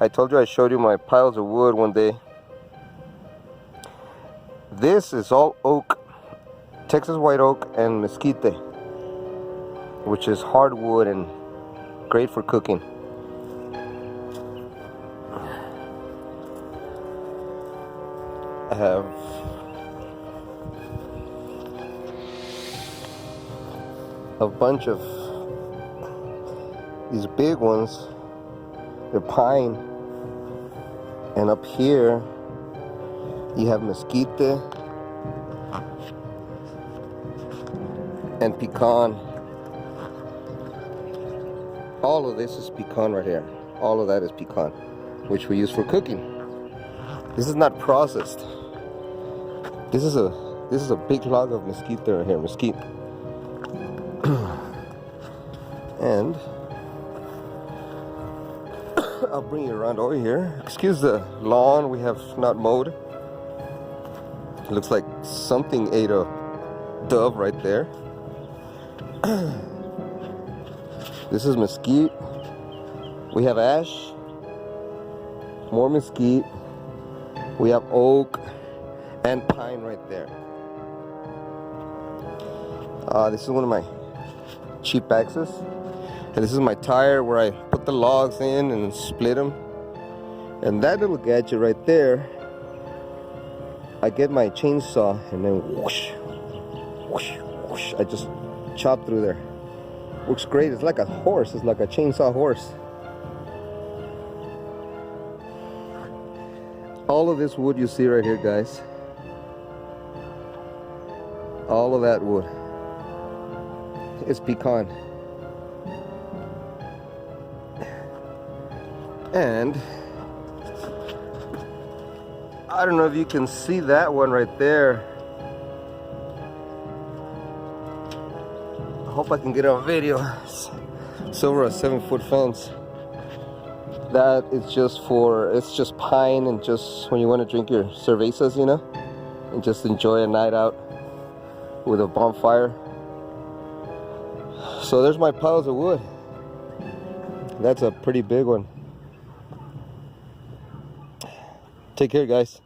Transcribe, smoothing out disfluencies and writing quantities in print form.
I told you I showed you my piles of wood one day. This is all oak, Texas white oak and mesquite, which is hardwood and great for cooking. I have a bunch of these big ones. They're pine, and up here you have mesquite and pecan. All of this is pecan right here. All of that is pecan, which we use for cooking. This is not processed. This is a big log of mesquite right here, mesquite. And I'll bring you around over here. Excuse the lawn, we have not mowed. It looks like something ate a dove right there. This is mesquite. We have ash, more mesquite. We have oak and pine right there. This is one of my cheap axes. And this is my tire where I put the logs in and split them. And that little gadget right there, I get my chainsaw and then whoosh, whoosh, whoosh. I just chop through there. Works great. It's like a horse. It's like a chainsaw horse. All of this wood you see right here, guys, all of that wood is pecan. And I don't know if you can see that one right there. I hope I can get it on video. It's over a 7-foot fence. That is it's just pine, and just when you want to drink your cervezas, you know, and just enjoy a night out with a bonfire. So there's my piles of wood. That's a pretty big one. Take care, guys.